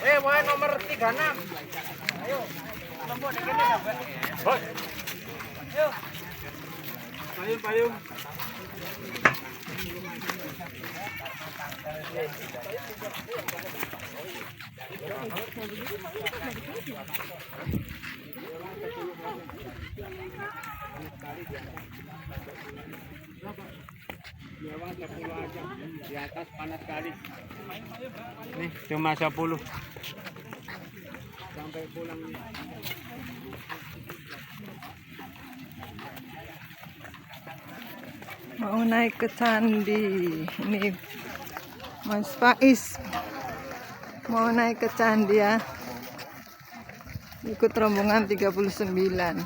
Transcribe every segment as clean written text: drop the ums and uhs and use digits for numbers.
Wae nomor 36. Ayo. Lembut ning kene sampe. Hoi. Ayo. Payung. Di atas panas sekali. Nih cuma 10 sampai pulang nih. Mau naik ke candi. Ini Mas Faiz mau naik ke candi ya. Ikut rombongan 39.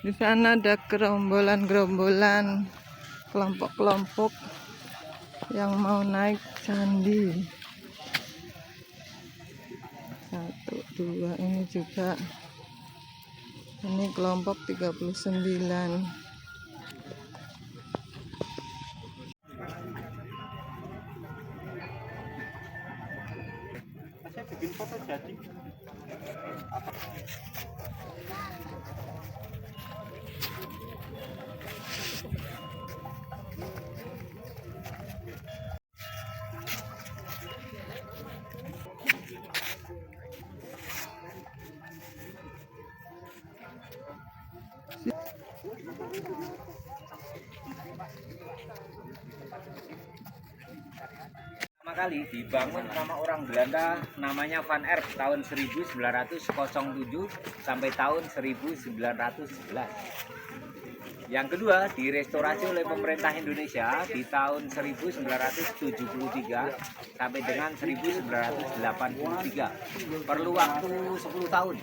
Di sana ada gerombolan-gerombolan, kelompok-kelompok yang mau naik candi. 1, 2 ini juga. Ini kelompok 39. Saya bikin foto jadi. Pertama kali dibangun sama orang Belanda namanya Van Erp tahun 1907 sampai tahun 1911. Yang kedua direstorasi oleh pemerintah Indonesia di tahun 1973 sampai dengan 1983. Perlu waktu 10 tahun.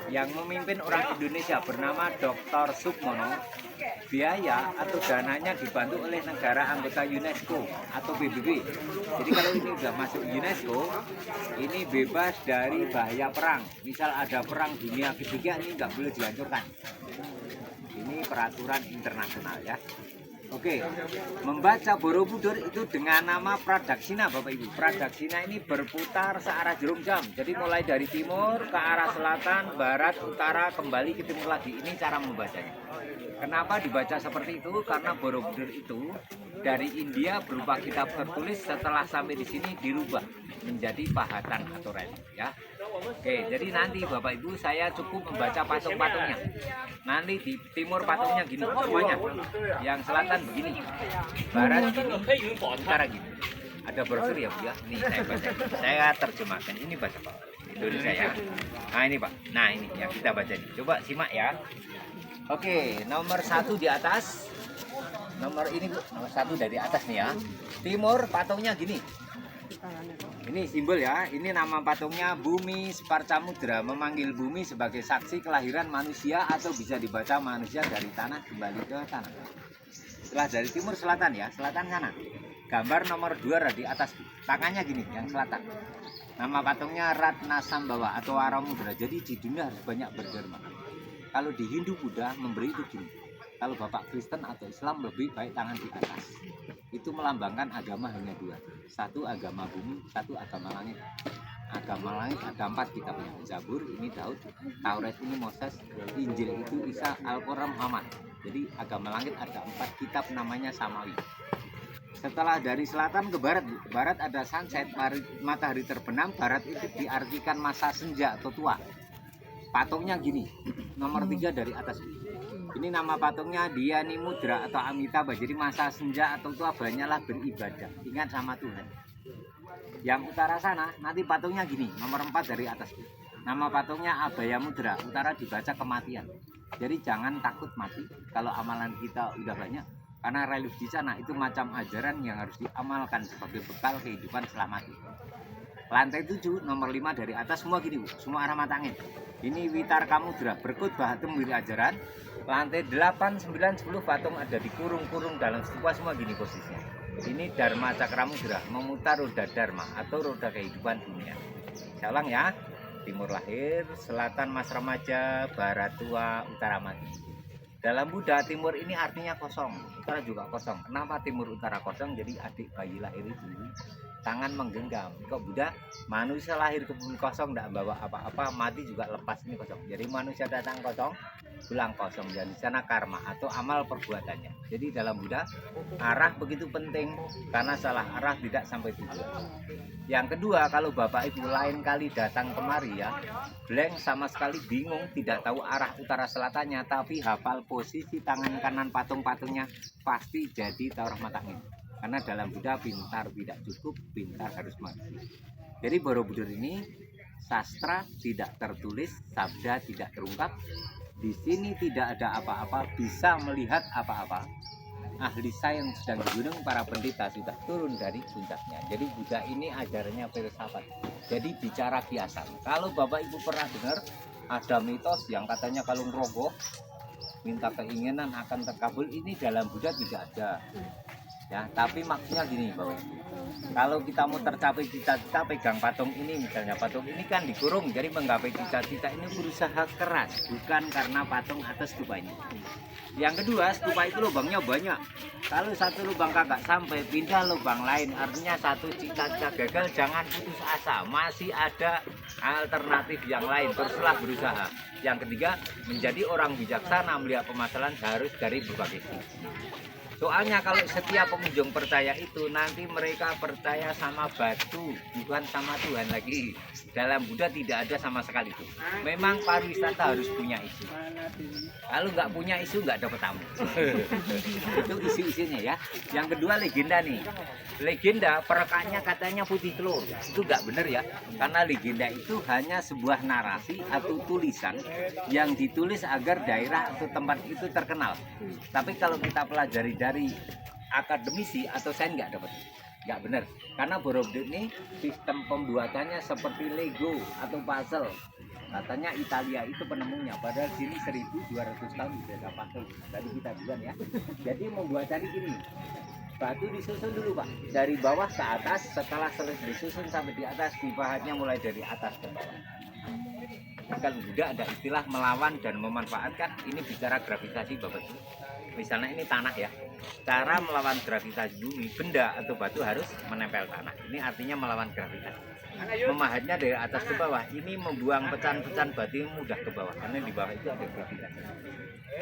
Yang memimpin orang Indonesia bernama Dr. Sukmono. Biaya atau dananya dibantu oleh negara anggota UNESCO atau PBB. Jadi kalau ini sudah masuk UNESCO, ini bebas dari bahaya perang. Misal ada perang dunia ketiga, ini nggak boleh dihancurkan. Ini peraturan internasional ya. Oke, membaca Borobudur itu dengan nama Pradaksina Bapak Ibu. Pradaksina ini berputar searah jarum jam. Jadi mulai dari timur ke arah selatan, barat, utara, kembali ke timur lagi. Ini cara membacanya. Kenapa dibaca seperti itu? Karena Borobudur itu dari India berupa kitab tertulis, setelah sampai di sini dirubah menjadi pahatan atau relief ya. Oke, jadi nanti Bapak Ibu saya cukup membaca patung-patungnya. Nanti di timur patungnya gini semuanya. Yang selatan begini. Barat gini, utara gini. Ada brosur ya Bu ya. Ini saya baca. Saya terjemahkan. Ini bahasa Pak Indonesia ya. Nah ini Pak. Nah ini yang kita baca ini. Coba simak ya. Oke, nomor 1 di atas. Nomor ini Bu, nomor 1 dari atas nih ya. Timur patungnya gini. Ini simbol ya. Ini nama patungnya Bumi Sparcamudra, memanggil bumi sebagai saksi kelahiran manusia, atau bisa dibaca manusia dari tanah kembali ke tanah. Setelah dari timur selatan ya, selatan kanan. Gambar nomor 2 di atas. Tangannya gini, yang selatan. Nama patungnya Ratna Sambawa atau Waramudra. Jadi di dunia harus banyak berderma. Kalau di Hindu Buddha memberi itu gini. Kalau Bapak Kristen atau Islam lebih baik tangan di atas. Itu melambangkan agama hanya 2. Satu agama bumi, satu agama langit. Agama langit ada 4 kitabnya. Zabur ini Daud, Taurat ini Moses, Injil itu Isa, Al-Quran Muhammad. Jadi agama langit ada 4 kitab namanya Samawi. Setelah dari selatan ke barat ada sunset, matahari terbenam. Barat itu diartikan masa senja atau tua. Patungnya gini, nomor 3 dari atas. Ini nama patungnya Dhyani Mudra atau Amitabha. Jadi masa senja atau tua banyaklah beribadah, ingat sama Tuhan. Yang utara sana nanti patungnya gini, nomor 4 dari atas. Nama patungnya Abhaya Mudra. Utara dibaca kematian. Jadi jangan takut mati kalau amalan kita udah banyak. Karena relief di sana itu macam ajaran yang harus diamalkan sebagai bekal kehidupan setelah mati. Lantai 7 nomor 5 dari atas semua gini Bu, semua arah mata angin. Ini Witar Kamudra, Berkut Bahatum Wiri Ajaran. Lantai 8, 9, 10 patung ada di kurung-kurung dalam stupa semua gini posisinya. Ini Dharma Cakramudra, memutar roda Dharma atau roda kehidupan dunia. Saya ulang ya, timur lahir, selatan mas remaja, barat tua, utara mati. Dalam Buddha, timur ini artinya kosong, utara juga kosong. Kenapa timur utara kosong? Jadi adik bayi lahir itu tangan menggenggam. Kok Buddha, manusia lahir ke bumi kosong, tidak bawa apa-apa, mati juga lepas ini kosong. Jadi manusia datang kosong, pulang kosong. Dan di sana karma atau amal perbuatannya. Jadi dalam Buddha, arah begitu penting karena salah arah tidak sampai tujuan. Yang kedua, kalau Bapak Ibu lain kali datang kemari ya, blank sama sekali bingung, tidak tahu arah utara selatannya, tapi hafal posisi tangan kanan patung-patungnya, pasti jadi taruh mata angin. Karena dalam Buddha pintar tidak cukup, pintar harus mati. Jadi Borobudur ini sastra tidak tertulis, sabda tidak terungkap. Di sini tidak ada apa-apa, bisa melihat apa-apa. Ahli sains dan gunung, para pendeta sudah turun dari puncaknya. Jadi Buddha ini ajarannya filsafat. Jadi bicara kiasan. Kalau Bapak Ibu pernah dengar ada mitos yang katanya kalau ngerogoh minta keinginan akan terkabul, ini dalam Buddha tidak ada. Ya, tapi maksudnya gini Bapak Ibu. Kalau kita mau tercapai cita-cita, pegang patung ini misalnya, patung ini kan dikurung, jadi menggapai cita-cita ini berusaha keras, bukan karena patung atas stupa ini. Yang kedua, stupa itu lubangnya banyak. Kalau satu lubang kagak sampai, pindah lubang lain. Artinya satu cita-cita gagal, jangan putus asa. Masih ada alternatif yang lain, teruslah berusaha. Yang ketiga, menjadi orang bijaksana melihat permasalahan harus dari berbagai sisi. Soalnya kalau setiap pengunjung percaya itu, nanti mereka percaya sama batu, bukan sama Tuhan lagi. Dalam Buddha tidak ada sama sekali itu. Memang pariwisata harus punya isu. Kalau nggak punya isu, nggak dapat tamu. Itu isu-isunya ya. Yang kedua legenda nih. Legenda perekannya katanya putih telur. Itu nggak benar ya. Karena legenda itu hanya sebuah narasi atau tulisan yang ditulis agar daerah atau tempat itu terkenal. Tapi kalau kita pelajari dari akademisi atau saya nggak dapat, nggak benar. Karena Borobudur ini sistem pembuatannya seperti Lego atau puzzle. Katanya Italia itu penemunya, padahal sini 1200 tahun sudah ada puzzle. Tadi kita bilang ya. Jadi membuat tadi gini, batu disusun dulu Pak, dari bawah ke atas. Setelah selesai disusun sampai di atas, dibahasnya mulai dari atas ke bawah. Kalau Buddha ada istilah melawan dan memanfaatkan, ini bicara gravitasi Bapak Ibu. Misalnya ini tanah ya, cara melawan gravitasi bumi, benda atau batu harus menempel tanah. Ini artinya melawan gravitasi. Memahatnya dari atas ke bawah, ini membuang pecahan-pecahan batu yang mudah ke bawah, karena di bawah itu ada gravitasi.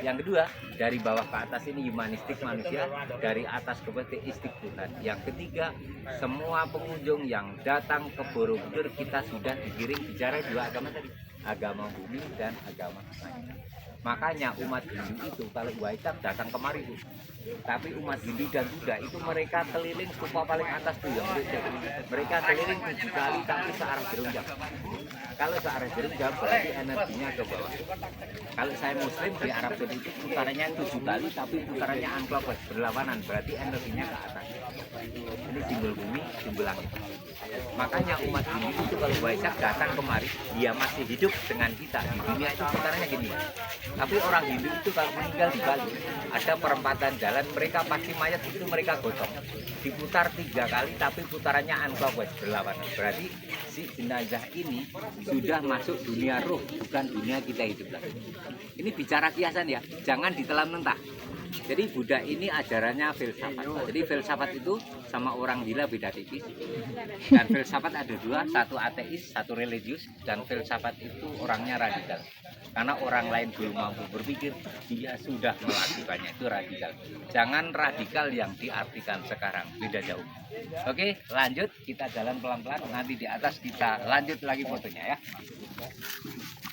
Yang kedua, dari bawah ke atas ini humanistik manusia, dari atas ke bawah teistik Tuhan. Yang ketiga, semua pengunjung yang datang ke Borobudur kita sudah digiring bicara dua agama tadi, agama bumi dan agama langit. Makanya umat Hindu itu kalau Waisak datang kemari Bu. Tapi umat Hindu dan Buddha itu mereka keliling stupa paling atas tuh yang mereka keliling 7 kali tapi searah jarum jam. Kalau searah jarum jam berarti energinya ke bawah. Kalau saya Muslim di Arab Saudi itu putarannya 7 kali tapi putarannya anklopes berlawanan, berarti energinya ke atas. Ini simbol bumi, simbol langit. Makanya umat Hindu itu kalau Waisak datang kemari, dia masih hidup dengan kita di dunia itu putarannya gini. Tapi orang Hindu itu kalau meninggal di Bali, ada perempatan jalan, mereka pasti mayat itu mereka gotong. Diputar 3 kali tapi putarannya anklopes berlawanan. Berarti si jenazah ini sudah masuk dunia roh, bukan dunia kita hidup lagi. Ini bicara kiasan ya, jangan ditelan mentah. Jadi Buddha ini ajarannya filsafat. Jadi filsafat itu sama orang gila beda tipis. Dan filsafat ada dua, satu ateis, satu religius. Dan filsafat itu orangnya radikal. Karena orang lain belum mampu berpikir, dia sudah melakukannya, itu radikal. Jangan radikal yang diartikan sekarang, beda jauh. Oke, lanjut, kita jalan pelan-pelan. Nanti di atas kita lanjut lagi fotonya ya.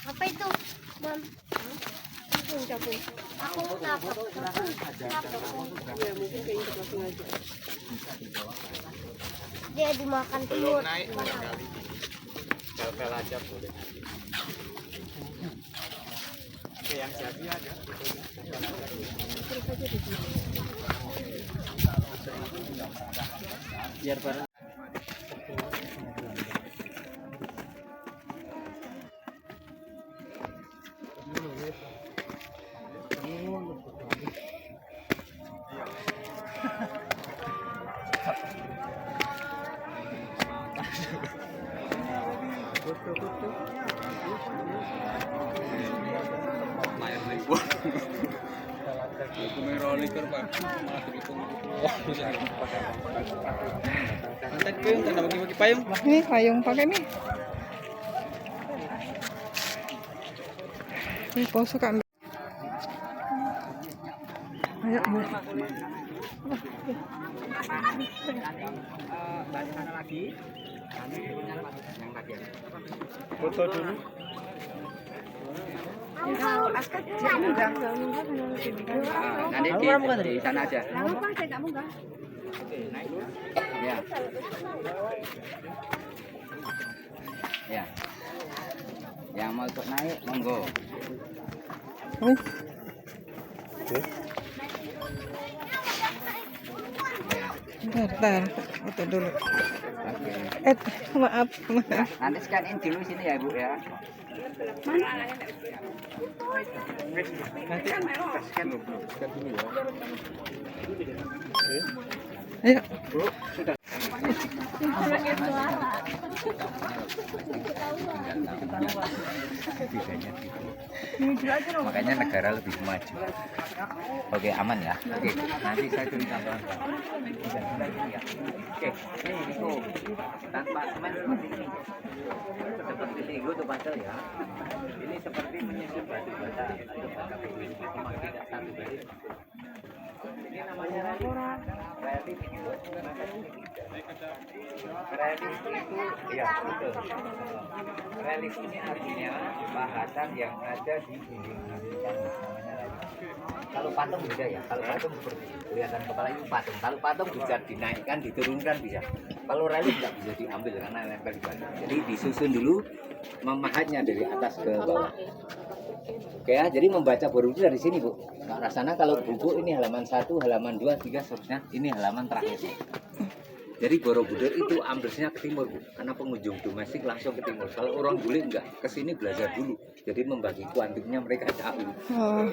Apa itu, Mam? Capung. Aku nabrak. Ya, mungkin kayak gitu langsung aja. Dia dimakan telur. Naik barangkali. Pel aja boleh. Oke, yang jadi ada. Terus aja di sini. Biar bareng. Ini payung pakai nih. Ini poso kak. Ayo Bu. Balik mana lagi? Kami yang tadi. Foto dulu. Nanti di sana aja. Ya. Ya. Yang mau ikut naik, monggo. Bentar, foto dulu. Oke. Maaf. Nanti scan in dulu sini ya, Bu ya. Nanti scan dulu. Scan dulu ya. Ayo. Bu, sudah. Makanya negara lebih maju. Oke, aman ya. Oke, nanti saya turun tambahan. Oke, ini itu tanpa semen seperti ini. Seperti Lego tuh pasal ya. Ini seperti menyusun batu bata atau bata tulis, cuma tidak satu baris. Ini namanya relief. Relief itu ya betul. Relief ini artinya bahasan yang ada di dinding-dinding namanya relief. Kalau patung beda ya. Kalau patung seperti itu, kelihatan kepala itu patung. Kalau patung bisa dinaikkan, diturunkan bisa. Kalau relief nggak bisa diambil karena nempel di batu. Jadi disusun dulu, memahatnya dari atas ke bawah. Oke ya, jadi membaca Borobudur dari sini Bu. Ke arah sana kalau buku ini halaman 1, halaman 2, 3 seterusnya. Ini halaman terakhir. Jadi Borobudur itu amblesnya ke timur Bu, karena pengunjung domestik langsung ke timur. Kalau orang bule enggak, ke sini belajar dulu. Jadi membagi kuantumnya mereka jauh. Oh.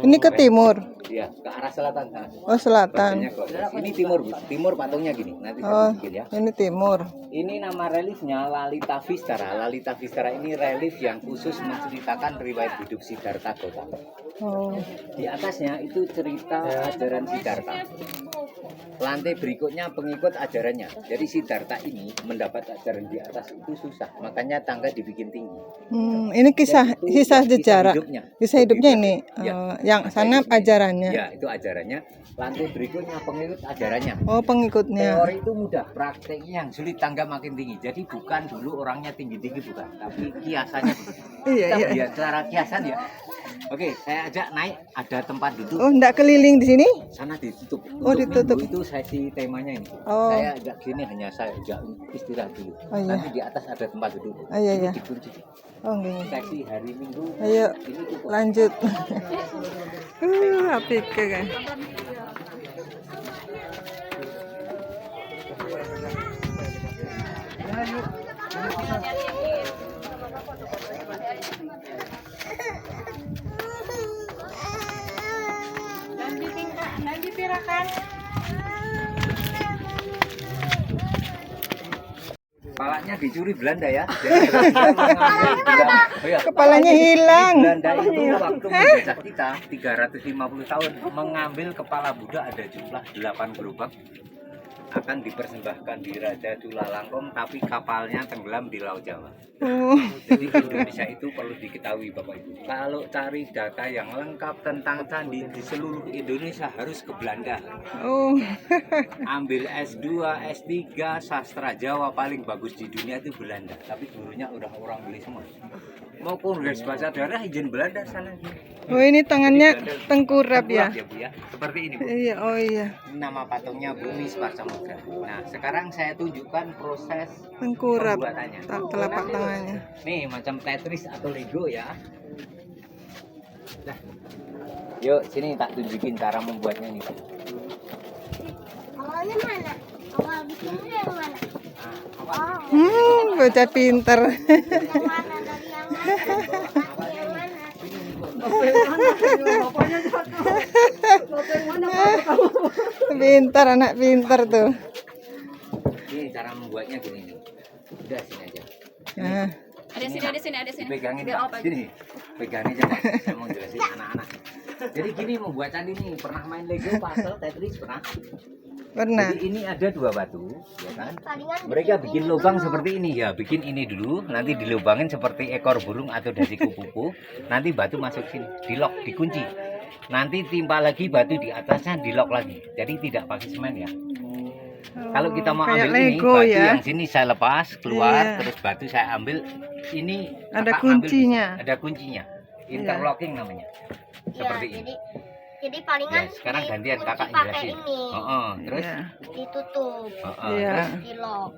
Ini ke timur. Iya, ke arah selatan sana. Oh, selatan. Bacanya kok. Ini timur Bu. Timur patungnya gini. Nanti Oh, saya bikin ya. ini timur. Ini nama reliefnya Lalita Vistara. Lalita Vistara ini relief yang khusus menceritakan riwayat hidup Siddhartha Gautama. Oh. Di atasnya itu cerita ajaran Siddhartha. Lantai berikutnya pengikut ajarannya. Jadi Siddhartha ini mendapat ajaran di atas itu susah, makanya tangga dibikin tinggi. Ini kisah sejarah. Kisah hidupnya ini. Ya. Yang sana ajarannya. Ya, itu ajarannya. Lantai berikutnya pengikut ajarannya. Oh, pengikutnya. Teori itu mudah, prakteknya yang sulit, tangga makin tinggi. Jadi bukan dulu orangnya tinggi-tinggi bukan, tapi kiasannya. Iya, Kita iya. lihat cara kiasan ya. Oke, saya ajak naik, ada tempat duduk. Oh, enggak keliling di sini? Sana ditutup. Oh, Untuk ditutup. minggu itu sesi temanya ini. Oh. Saya agak gini hanya saya ajak istirahat dulu. Oh, iya. Nanti di atas ada tempat duduk. Oh, iya, iya. Ini dikunci. Oh, gini. Sesi hari Minggu. Ayo, Ini cukup. lanjut. Apik kan. Dan dipirakan. Kepalanya dicuri Belanda ya. Jadi Belanda mengambil oh ya, Kepalanya hilang. Belanda itu waktu menjajah kita 350 tahun mengambil kepala Buddha ada jumlah 8 gerobak akan dipersembahkan di Raja Chulalongkorn, tapi kapalnya tenggelam di Laut Jawa. Oh. Jadi Indonesia itu perlu diketahui Bapak Ibu. Kalau cari data yang lengkap tentang candi di seluruh Indonesia harus ke Belanda. Oh. Ambil S2, S3, sastra Jawa paling bagus di dunia itu Belanda. Tapi gurunya udah orang beli semua. Mau kongres bahasa daerah izin Belanda sana. Oh, ini tangannya tengkurap ya. Bu ya. Seperti ini Bu. Iya, oh iya. Nama patungnya Bumi Sparsamudra. Nah, sekarang saya tunjukkan proses Tengkurap. pembuatannya. Telapak tangannya. Nih, macam Tetris atau Lego ya. Nah, yuk sini tak tunjukin cara membuatnya nih. Awalnya mana? Awal bikinnya yang mana? Bocah pinter. Yang mana? Dari yang mana? Dari yang mana? Pinter, anak pinter tuh. Ini cara membuatnya gini nih. Udah sini aja. Nah, Ada sini. Dipegangin Pak. Sini. Pegangnya coba, saya mau jelasin anak-anak. Jadi gini membuat candi ini pernah main Lego, puzzle, Tetris pernah? Pernah. Jadi ini ada 2 batu, ya kan? Palingan Mereka bikin ini lubang dulu. seperti ini ya, bikin ini dulu, nanti dilubangin seperti ekor burung atau dasi kupu-kupu. Nanti batu masuk sini, dilok, dikunci. Nanti timpa lagi batu di atasnya, dilok lagi. Jadi tidak pakai semen ya. Kalau kita mau Kayak ambil ini, Lego batu ya. yang sini saya lepas keluar, Iya. terus batu saya ambil. Ini Ada kakak ngambil di sini. kuncinya. Ada kuncinya. Interlocking namanya. Iya, Seperti ini. jadi palingan Ya, sekarang gantian dikunci kakak pakai jelasin. ini, Terus, Iya. ditutup, Iya. di lock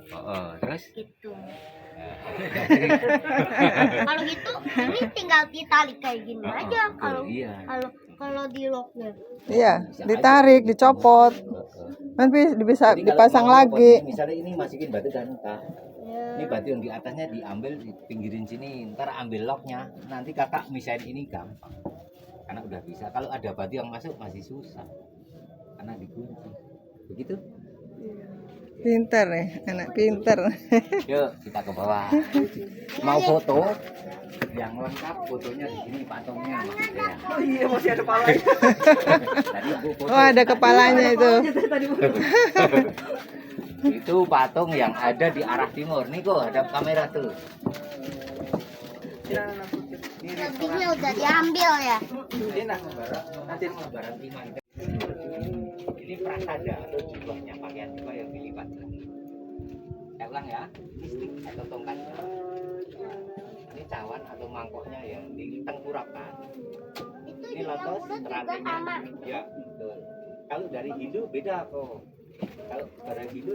terus. gitu. Kalau gitu ini tinggal ditarik kayak gini aja. Kalau Iya. kalau di locknya. Iya, ditarik, dicopot. Nanti bisa Jadi kalau dipasang mau lagi. potong, misalnya ini masukin batu dan Kak. Ya. Ini batu yang di atasnya diambil di pinggirin sini. Ntar ambil locknya. Nanti kakak misahin ini gampang. Karena udah bisa. Kalau ada batu yang masuk masih susah. Karena dikunci. Begitu? Pinter nih, anak pinter. Yuk kita ke bawah. Mau foto? Yang lengkap fotonya di sini patungnya maksudnya. Oh iya, masih ada pala. Tadi aku foto. Oh, ada kepalanya itu. Itu patung yang ada di arah timur. Nih kok ada kamera tuh. Ini Lebihnya udah diambil ya. Ini nak barang, nanti mau barang iman. Ini prasada atau jubahnya pakaian jubah yang dilipat. Saya ulang ya, ini stick atau tongkatnya. Ini cawan atau mangkoknya yang ditengkurapkan. Itu Ini yang lotos mulut juga terangkainya. sama. Ya, betul. Kalau dari Hindu beda kok. Kalau dari Hindu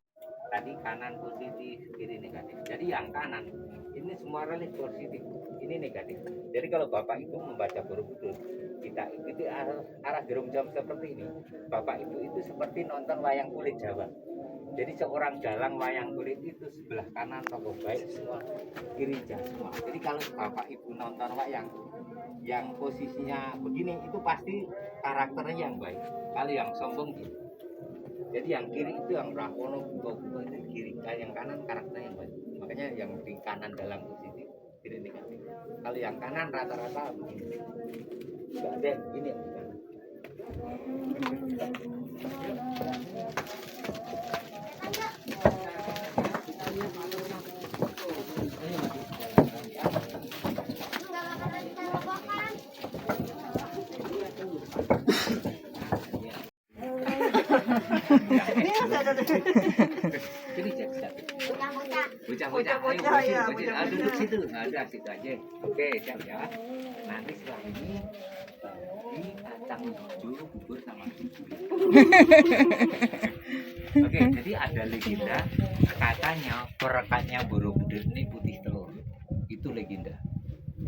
tadi kanan positif, kiri negatif. Jadi yang kanan ini semua relief positif, ini negatif. Jadi kalau Bapak Ibu membaca Borobudur, kita ikuti arah jarum jam seperti ini. Bapak Ibu itu seperti nonton wayang kulit Jawa. Jadi seorang dalang wayang kulit itu sebelah kanan tokoh baik semua, kiri jahat semua. Jadi kalau Bapak Ibu nonton wayang yang posisinya begini itu pasti karakternya yang baik. Kalau yang sombong gitu. Jadi yang kiri itu yang Rakono, buka-buka itu kiri, yang kanan karakternya yang baik. Makanya yang di kanan dalam positif, kiri negatif. Kalau yang kanan rata-rata begini. Enggak ada ini. Ini siap. Bocah-bocah. Bocah-bocah, ayo ya, bocah. Ah, duduk situ, nah, ada situ aja. Oke, siap ya. Nanti setelah ini bagi kacang hijau, bubur sama susu. Oke, jadi ada legenda katanya perekatnya Borobudur ini putih telur. Itu legenda.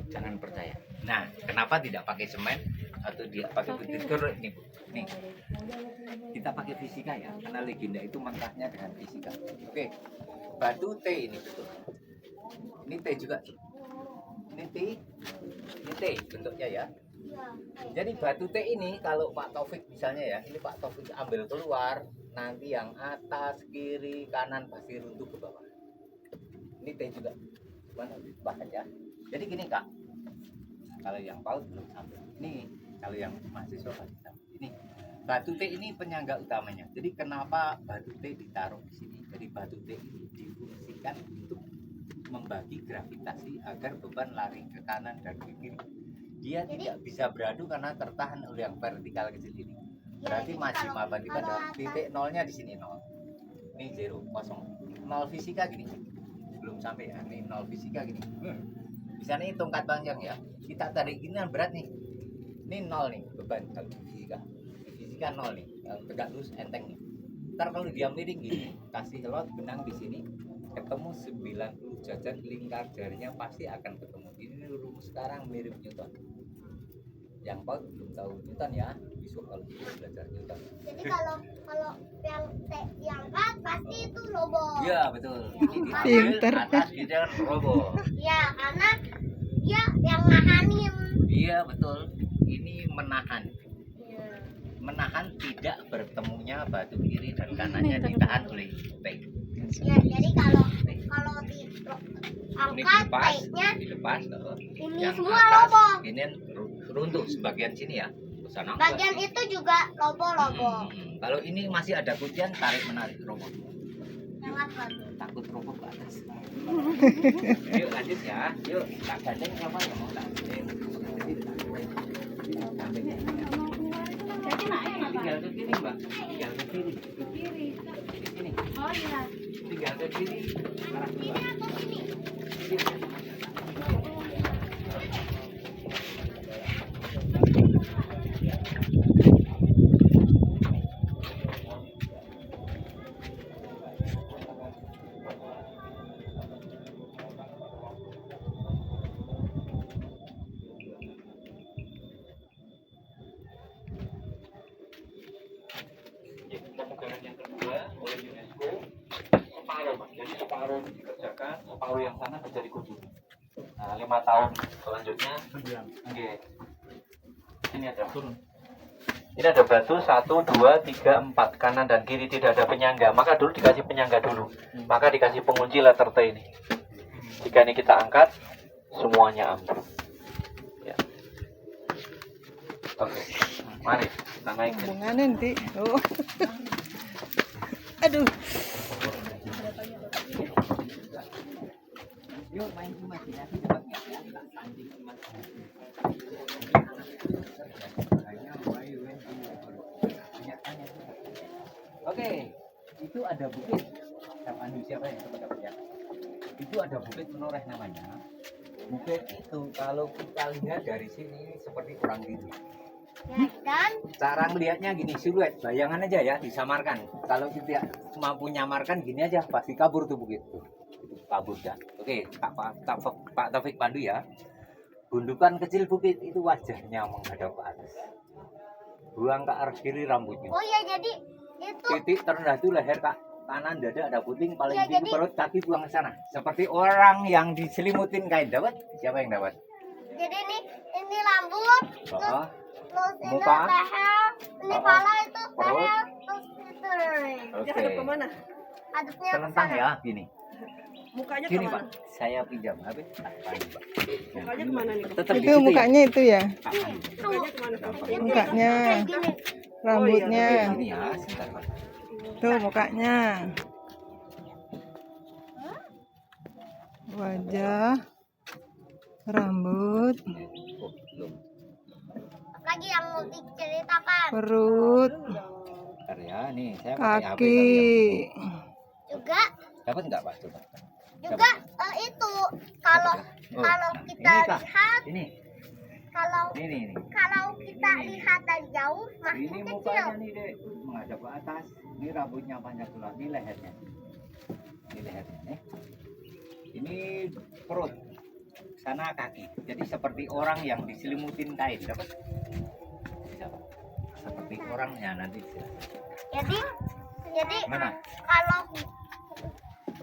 Jangan percaya. Nah, kenapa tidak pakai semen atau dia pakai putih telur ini, Bu? Nih. Kita pakai fisika ya, karena legenda itu mentahnya dengan fisika. Oke. Batu T ini betul. Ini T juga. Ini T. Ini T bentuknya ya. Jadi batu T ini kalau Pak Taufik misalnya ya, ini Pak Taufik ambil keluar, nanti yang atas, kiri, kanan pasti runtuh ke bawah. Ini T juga. Cuman bahkan ya. Jadi gini Kak. Kalau yang PAUD belum sampai. Ini kalau yang mahasiswa pasti sampai. Ini batu T ini penyangga utamanya. Jadi kenapa batu T ditaruh di sini? Jadi batu T ini difungsikan untuk membagi gravitasi agar beban lari ke kanan dan ke kiri. Dia tidak bisa beradu karena tertahan oleh yang vertikal kecil ini. Berarti jadi majima kalau- bandi pada kalau titik nolnya di sini nol. Ini 0 kosong. Nol fisika gini. Belum sampai ya. Ini nol fisika gini. Bisa nih tongkat panjang ya. Kita tarik ini kan berat nih. Ini nol nih beban kalau di fisika. Di fisika nol nih. Tegak lurus enteng nih. Ntar kalau dia miring gini, kasih lot benang di sini, ketemu 90 jajar lingkar jarinya pasti akan ketemu. Ini rumus sekarang mirip Newton. Yang PAUD belum tahu Newton ya, besok kalau bisa belajar Newton. Jadi kalau yang diangkat pasti itu roboh. Iya betul. Ini Pinter. diambil atas di dalam roboh. Ya, karena dia yang nahanin. Iya betul. Ini menahan. Ya. Menahan tidak bertemunya batu kiri dan kanannya ditahan oleh T. Ya, jadi kalau Ini angkat dilepas, T-nya. dilepas. Ini Yang semua atas, lobo. ini runtuh sebagian sini ya. Sana Bagian itu juga lobo. Kalau ini masih ada kuncian, tarik menarik roboh. Kenapa tuh? Takut roboh ke atas. Yuk lanjut ya. Yuk, tak gandeng siapa yang mau tak gandeng? Tinggal ke kiri, Mbak. Tinggal ke kiri. Di sini. Oh iya. Tinggal ke kiri. Arah Ini bawah. atau sini? Pemugaran yang kedua oleh UNESCO separuh, Pak. Jadi separuh dikerjakan, separuh yang sana kerja di Kudus. Nah, 5 tahun selanjutnya, oke. Ini ada turun. Ini ada batu 1, 2, 3, 4 kanan dan kiri tidak ada penyangga. Maka dulu dikasih penyangga dulu. Maka dikasih pengunci letter T ini. Jika ini kita angkat, semuanya ambruk. Ya. Oke, mari kita naikin. Hubungannya nanti. Oh. Aduh. Yuk main imajinasi dapat nggak ya? Tak pancing imajinasi. Oke, itu ada bukit. Siapa yang dapat ya? Itu ada bukit menoreh namanya. Bukit itu kalau kita lihat dari sini seperti orang gitu. Ya, dan Cara melihatnya gini, siluet, bayangan aja ya, disamarkan. Kalau kita mampu nyamarkan gini aja, pasti kabur tuh bukit tuh. Kabur dah. Oke, Pak Taufik pandu ya. Gundukan kecil bukit itu wajahnya menghadap ke atas. Buang ke arah kiri rambutnya. oh ya jadi itu Titik terendah itu leher kak kanan, dada ada puting, paling Ya, tinggi jadi- perut, kaki buang ke sana. Seperti orang yang diselimutin kain. Dapat? Siapa yang dapat? jadi ini rambut, Oh, terus ini Muka. leher, ini Oh, kepala itu perut. leher, terus itu. oke. Hadapnya ke Telentang sana. ya, gini. Mukanya Gini kemana? Pak, saya pinjam habis. Mukanya kemana nih? Tetap di Itu situ ya, mukanya itu ya. Pak Pandu. Mukanya kemana? Ini Mukanya, kayak gini. rambutnya. Ini ya, sebentar Pak. Tuh mukanya. Wajah, rambut, Oh, belum. Lagi yang mau diceritakan perut, Bentar ya, nih saya pakai HP kaki. kali ya. juga Dapat nggak Pak? Coba. juga itu kalau Oh, kalau nah, kita ini, Kak. lihat Ini, kalau ini. kalau kita lihat dari jauh Ini makin kecil. mukanya nih dek, menghadap ke atas. Ini rambutnya panjang keluar, ini lehernya. Ini lehernya, nih. Ini perut, sana kaki. Jadi seperti orang yang diselimutin kain, dapat? Bisa, Pak? Seperti orangnya nanti. Jadi Mana?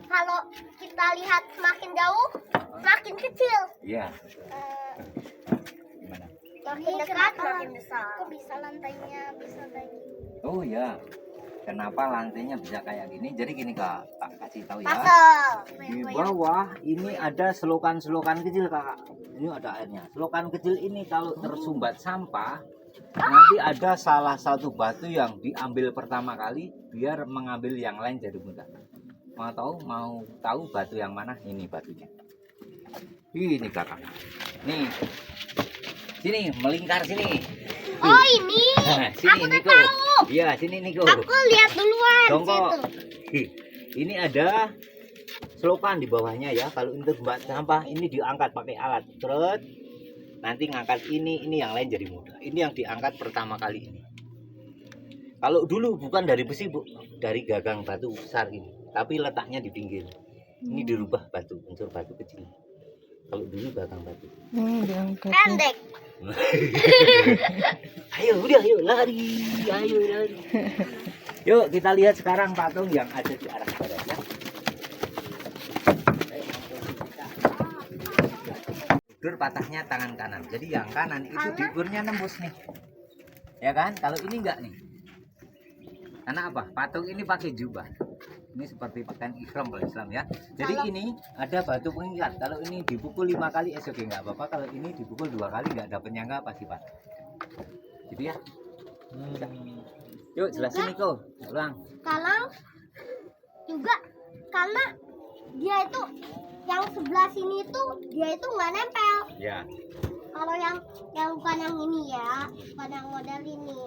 kalau kita lihat semakin jauh makin kecil. Iya. Gimana? Makin dekat makin besar. Kok bisa lantainya bisa kayak gini? Oh ya. Kenapa lantainya bisa kayak gini? Jadi gini Kak, tak kasih tahu ya. Pasal. Di bawah ini ada selokan-selokan kecil Kakak. Ini ada airnya. Selokan kecil ini kalau tersumbat sampah, nanti ada salah satu batu yang diambil pertama kali biar mengambil yang lain jadi mudah. Mau tahu batu yang mana? Ini batunya. Ini Kakak. Nih. Sini, melingkar sini. Oh ini. Sini Aku udah Niko. tahu. Iya, sini Niko. Aku lihat duluan Jongkok. situ. Ini ada selokan di bawahnya ya. Kalau untuk buat sampah ini diangkat pakai alat. Terus nanti ngangkat ini yang lain jadi mudah. Ini yang diangkat pertama kali ini. Kalau dulu bukan dari besi Bu, dari gagang batu besar ini. Tapi letaknya di pinggir. Ini dirubah batu, unsur batu kecil. Kalau dulu gagang batu. Diangkat. Pendek. Ayo lari. Yuk kita lihat sekarang patung yang ada di arah barat ya. Dur patahnya tangan kanan. Jadi yang kanan itu digurnya nembus nih. Ya kan? Kalau ini enggak nih. Karena apa? Patung ini pakai jubah. Ini seperti pakaian ihram kalau Islam ya. Jadi ini ada batu pengikat. Kalau ini dipukul 5 kali oke nggak apa-apa. Kalau ini dipukul 2 kali nggak ada penyangga pasti patah. Gitu ya. Bisa. Yuk jelasin Niko. Ulang. Kalau juga karena dia itu yang sebelah sini itu dia itu nggak nempel. Ya. Kalau yang bukan yang ini ya, bukan yang model ini.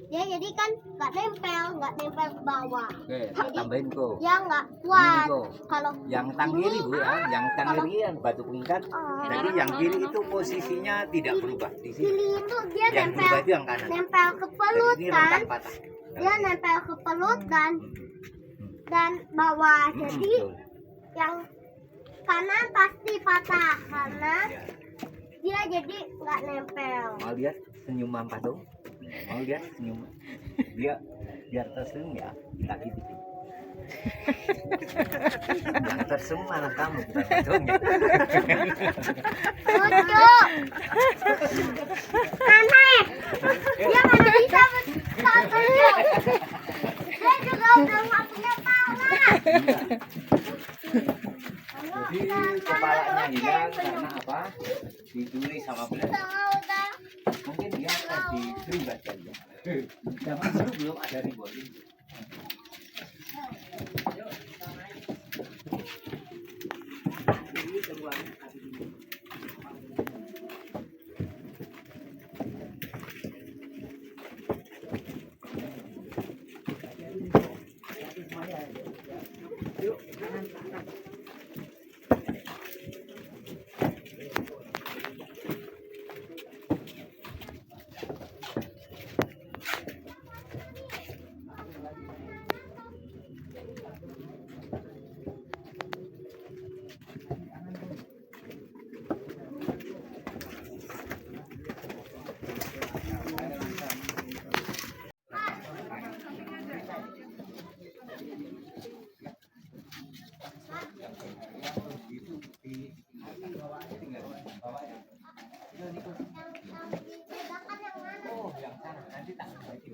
Dia jadi kan nggak nempel ke bawah. Oke, Jadi tambahin Ko. dia nggak kuat. Ini, Ko. Kalau Yang tang ini, kiri Bu ya, yang tang kalau- kiri yang batu pengikat. Oh. Jadi yang kiri itu posisinya tidak berubah di sini. Sini itu dia Yang berubah nempel itu yang kanan. nempel ke pelut Jadi ini kan. rentan patah. Dia nempel ke pelut dan bawah. Jadi Betul. yang kanan pasti patah karena Ya. dia jadi nggak nempel. Mau lihat senyuman patung? Mau lihat senyum? Dia biar tersenyum ya kaki gitu. Yang tersenyum malah kamu bukan patungnya. Lucu. Aneh. Dia mana bisa bertanya. Dia juga udah nggak punya pala. Jadi kepalanya hilang karena apa? Dicuri sama belanda. Udah. Mungkin dia diterlibat kali ya. Zaman dulu belum ada rebounding. Oh, yang sana nanti tak bagi.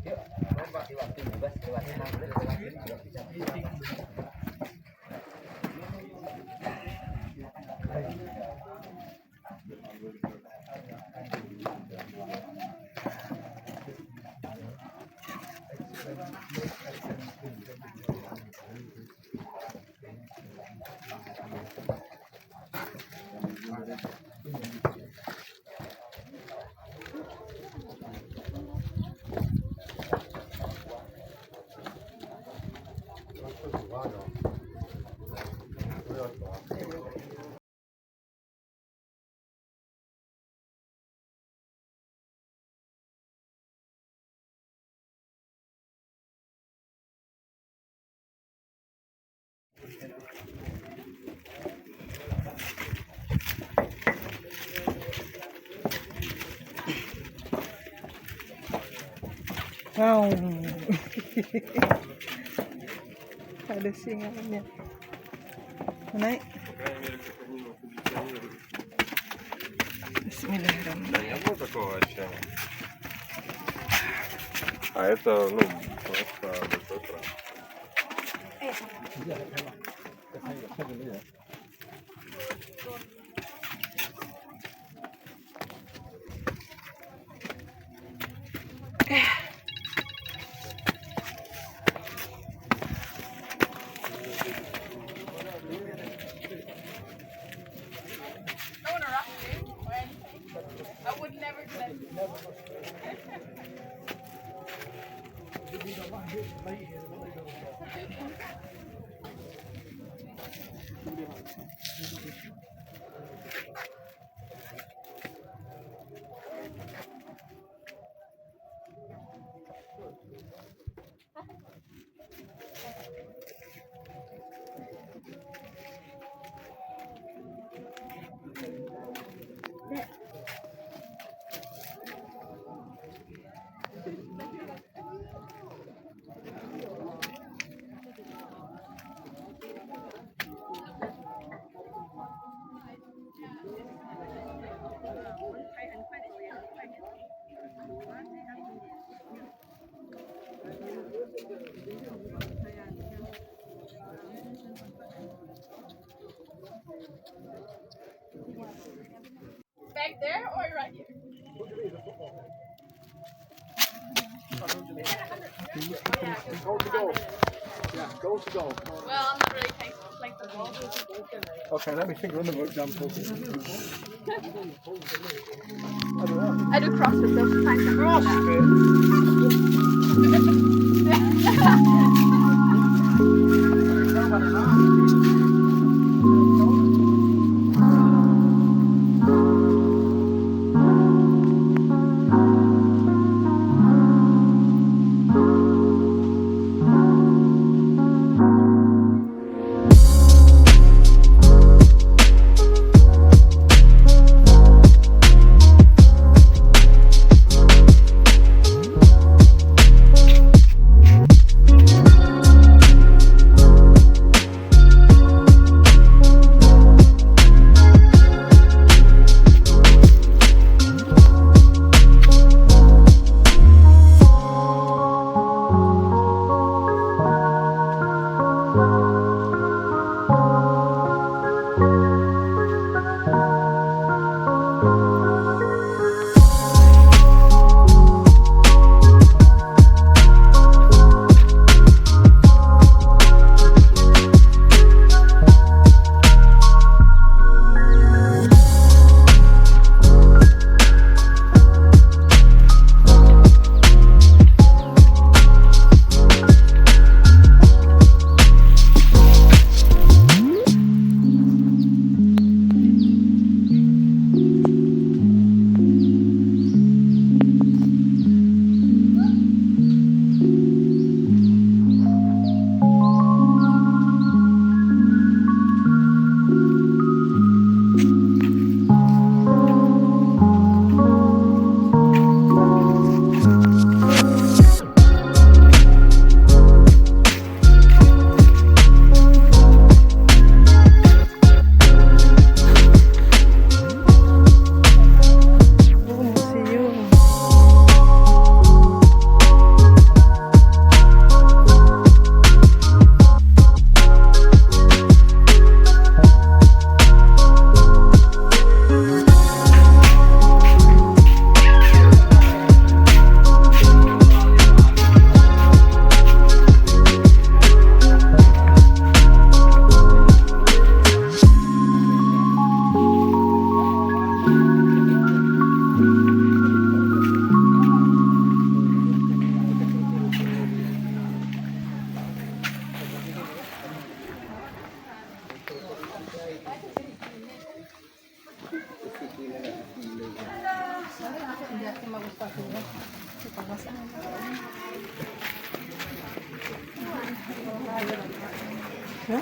Yuk, lompat di waktu bebas lewat 6 menit lewat ini juga bisa. Wow. Ada singanya. Naik. Bismillahirrahmanirrahim. Да не было такого ощущения. А это, ну, просто большой кран. Back there or right here? Well, I'm not really like the ball. Okay, let me think of another example. I do CrossFit those times. CrossFit? Ya?